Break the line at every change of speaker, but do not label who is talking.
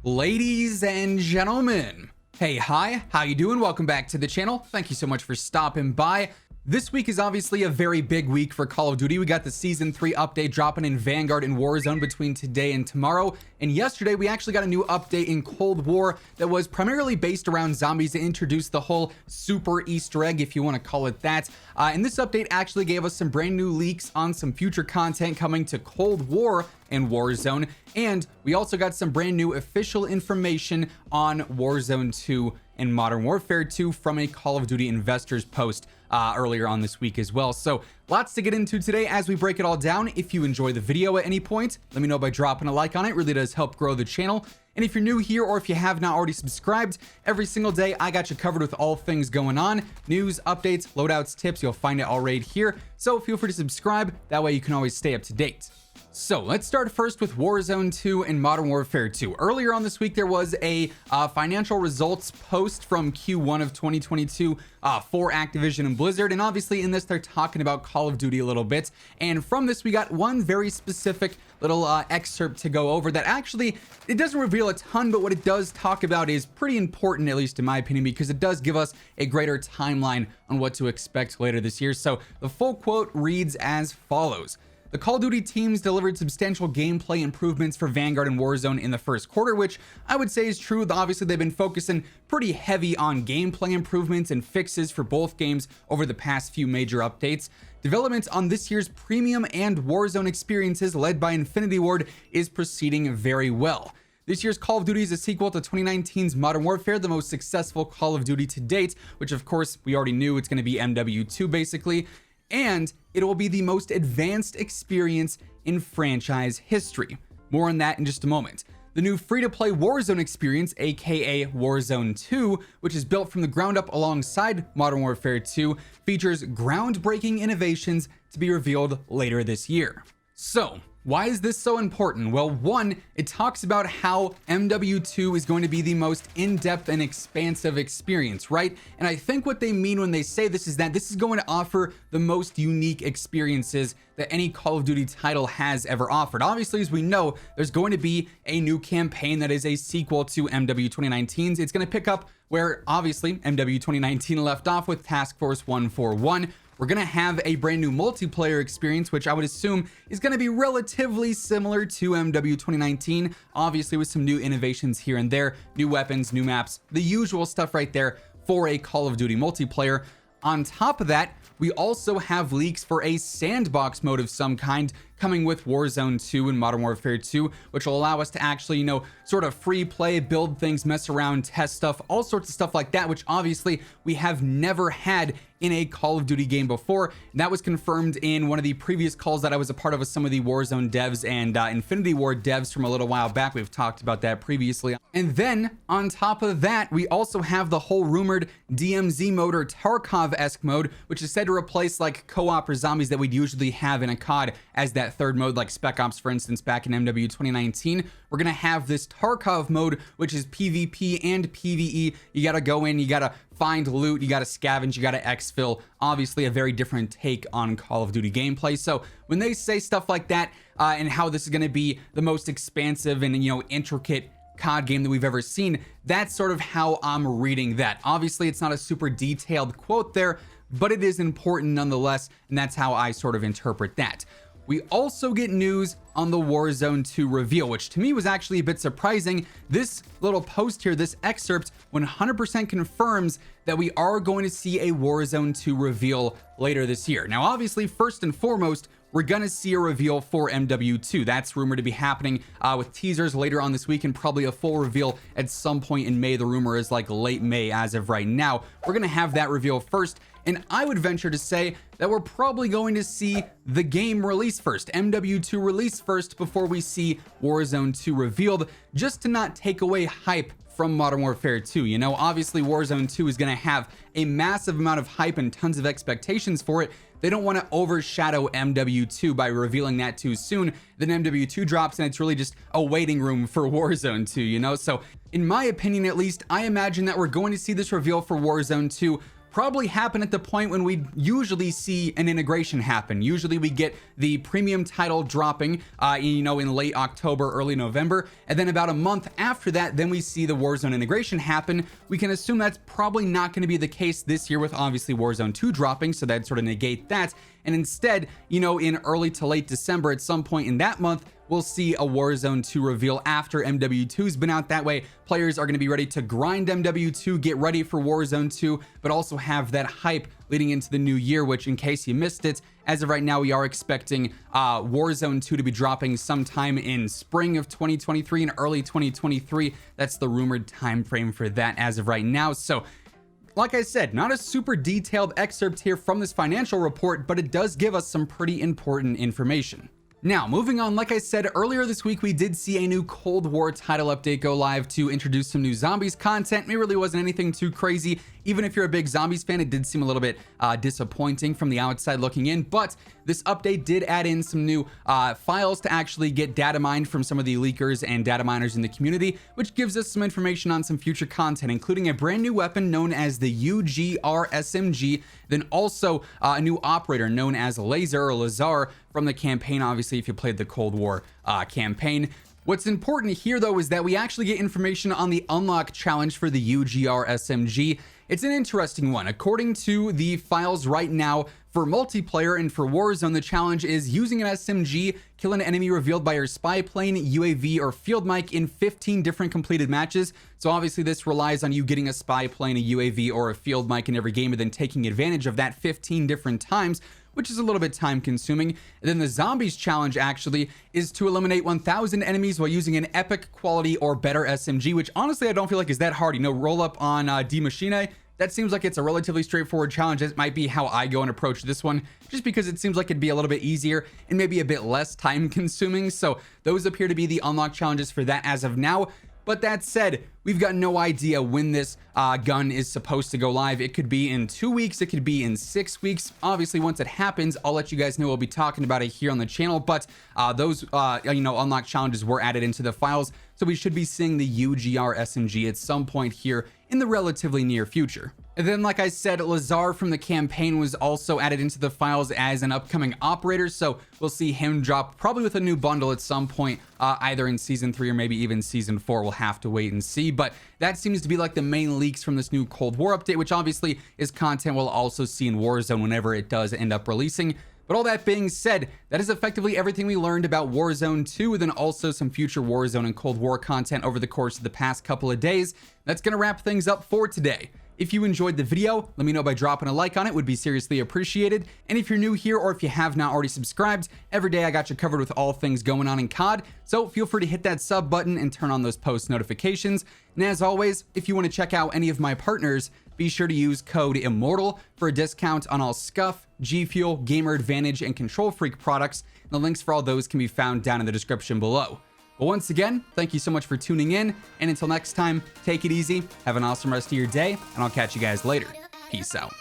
Ladies and gentlemen, hey, hi, how you doing? Welcome back to the channel. Thank you so much for stopping by. This week is obviously a very big week for Call of Duty. We got the Season 3 update dropping in Vanguard and Warzone between today and tomorrow. And yesterday, we actually got a new update in Cold War that was primarily based around zombies to introduce the whole super Easter egg, if you want to call it that. And this update actually gave us some brand new leaks on some future content coming to Cold War and Warzone. And we also got some brand new official information on Warzone 2 and Modern Warfare 2 from a Call of Duty investors post earlier on this week as well. So lots to get into today as we break it all down. If you enjoy the video at any point, let me know by dropping a like on it. It really does help grow the channel. And if you're new here or if you have not already subscribed, every single day I got you covered with all things going on, news, updates, loadouts, tips. You'll find it all right here. So feel free to subscribe. That way you can always stay up to date. So let's start first with Warzone 2 and Modern Warfare 2. Earlier on this week, there was a financial results post from Q1 of 2022 for Activision and Blizzard. And obviously in this, they're talking about Call of Duty a little bit. And from this, we got one very specific little excerpt to go over that actually, it doesn't reveal a ton, but what it does talk about is pretty important, at least in my opinion, because it does give us a greater timeline on what to expect later this year. So the full quote reads as follows. The Call of Duty teams delivered substantial gameplay improvements for Vanguard and Warzone in the first quarter, which I would say is true. Obviously, they've been focusing pretty heavy on gameplay improvements and fixes for both games over the past few major updates. Development on this year's premium and Warzone experiences led by Infinity Ward is proceeding very well. This year's Call of Duty is a sequel to 2019's Modern Warfare, the most successful Call of Duty to date, which of course we already knew it's going to be MW2 basically. And it will be the most advanced experience in franchise history. More on that in just a moment. The new free-to-play Warzone experience, aka Warzone 2, which is built from the ground up alongside Modern Warfare 2, features groundbreaking innovations to be revealed later this year. So, why is this so important? Well, one, it talks about how MW2 is going to be the most in-depth and expansive experience, right? And I think what they mean when they say this is that this is going to offer the most unique experiences that any Call of Duty title has ever offered. Obviously, as we know, there's going to be a new campaign that is a sequel to MW 2019's. It's going to pick up where, obviously, MW 2019 left off with Task Force 141. We're going to have a brand new multiplayer experience, which I would assume is going to be relatively similar to MW 2019, obviously with some new innovations here and there, new weapons, new maps, the usual stuff right there for a Call of Duty multiplayer. On top of that, we also have leaks for a sandbox mode of some kind coming with Warzone 2 and Modern Warfare 2, which will allow us to actually, sort of free play, build things, mess around, test stuff, all sorts of stuff like that, which obviously we have never had in a Call of Duty game before. And that was confirmed in one of the previous calls that I was a part of with some of the Warzone devs and Infinity Ward devs from a little while back. We've talked about that previously. And then on top of that, we also have the whole rumored DMZ mode or Tarkov-esque mode, which is said to replace like co-op or zombies that we'd usually have in a COD as that third mode, like Spec Ops, for instance, back in MW 2019. We're going to have this Tarkov mode, which is PvP and PvE. You got to go in, you got to find loot, you got to scavenge, you got to exfil. Obviously a very different take on Call of Duty gameplay. So when they say stuff like that and how this is going to be the most expansive and intricate COD game that we've ever seen, that's sort of how I'm reading that. Obviously it's not a super detailed quote there, but it is important nonetheless, and that's how I sort of interpret that. We also get news on the Warzone 2 reveal, which to me was actually a bit surprising. This little post here, this excerpt, 100% confirms that we are going to see a Warzone 2 reveal later this year. Now, obviously, first and foremost, we're going to see a reveal for MW2. That's rumored to be happening with teasers later on this week and probably a full reveal at some point in May. The rumor is like late May as of right now. We're going to have that reveal first. And I would venture to say that we're probably going to see the game release first, MW2 release first before we see Warzone 2 revealed, just to not take away hype from Modern Warfare 2. Obviously Warzone 2 is going to have a massive amount of hype and tons of expectations for it. They don't want to overshadow MW2 by revealing that too soon. Then MW2 drops and it's really just a waiting room for Warzone 2, So in my opinion, at least, I imagine that we're going to see this reveal for Warzone 2 probably happen at the point when we usually see an integration happen. Usually we get the premium title dropping, in late October, early November, and then about a month after that, then we see the Warzone integration happen. We can assume that's probably not going to be the case this year with obviously Warzone 2 dropping, so that'd sort of negate that. And instead, in early to late December, at some point in that month, we'll see a Warzone 2 reveal after MW2's been out. That way, players are going to be ready to grind MW2, get ready for Warzone 2, but also have that hype leading into the new year, which, in case you missed it, as of right now, we are expecting Warzone 2 to be dropping sometime in spring of 2023 and early 2023. That's the rumored time frame for that as of right now. So, like I said, not a super detailed excerpt here from this financial report, but it does give us some pretty important information. Now, moving on, like I said, earlier this week, we did see a new Cold War title update go live to introduce some new zombies content. It really wasn't anything too crazy. Even if you're a big zombies fan, it did seem a little bit disappointing from the outside looking in, but this update did add in some new files to actually get data mined from some of the leakers and data miners in the community, which gives us some information on some future content, including a brand new weapon known as the UGR SMG, then also a new operator known as Laser or Lazar from the campaign, obviously, if you played the Cold War campaign. What's important here, though, is that we actually get information on the unlock challenge for the UGR SMG. It's an interesting one. According to the files right now, for multiplayer and for Warzone, the challenge is using an SMG, kill an enemy revealed by your spy plane, UAV, or field mic in 15 different completed matches. So obviously this relies on you getting a spy plane, a UAV, or a field mic in every game and then taking advantage of that 15 different times, which is a little bit time consuming. And then the zombies challenge actually is to eliminate 1,000 enemies while using an epic quality or better SMG, which honestly I don't feel like is that hard. Roll up on D Machine. That seems like it's a relatively straightforward challenge. That might be how I go and approach this one, just because it seems like it'd be a little bit easier and maybe a bit less time consuming. So those appear to be the unlock challenges for that as of now. But that said, we've got no idea when this gun is supposed to go live. It could be in 2 weeks. It could be in 6 weeks. Obviously, once it happens, I'll let you guys know. We'll be talking about it here on the channel. But those, unlock challenges were added into the files. So we should be seeing the UGR SMG at some point here in the relatively near future. And then, like I said, Lazar from the campaign was also added into the files as an upcoming operator, so we'll see him drop probably with a new bundle at some point, either in Season 3 or maybe even Season 4. We'll have to wait and see, but that seems to be like the main leaks from this new Cold War update, which obviously is content we'll also see in Warzone whenever it does end up releasing. But all that being said, that is effectively everything we learned about Warzone 2, and then also some future Warzone and Cold War content over the course of the past couple of days. That's going to wrap things up for today. If you enjoyed the video, let me know by dropping a like on it. Would be seriously appreciated. And if you're new here or if you have not already subscribed, every day I got you covered with all things going on in COD. So feel free to hit that sub button and turn on those post notifications. And as always, if you want to check out any of my partners, be sure to use code IMMORTAL for a discount on all Scuff, G Fuel, Gamer Advantage, and Control Freak products. And the links for all those can be found down in the description below. But once again, thank you so much for tuning in, and until next time, take it easy, have an awesome rest of your day, and I'll catch you guys later. Peace out.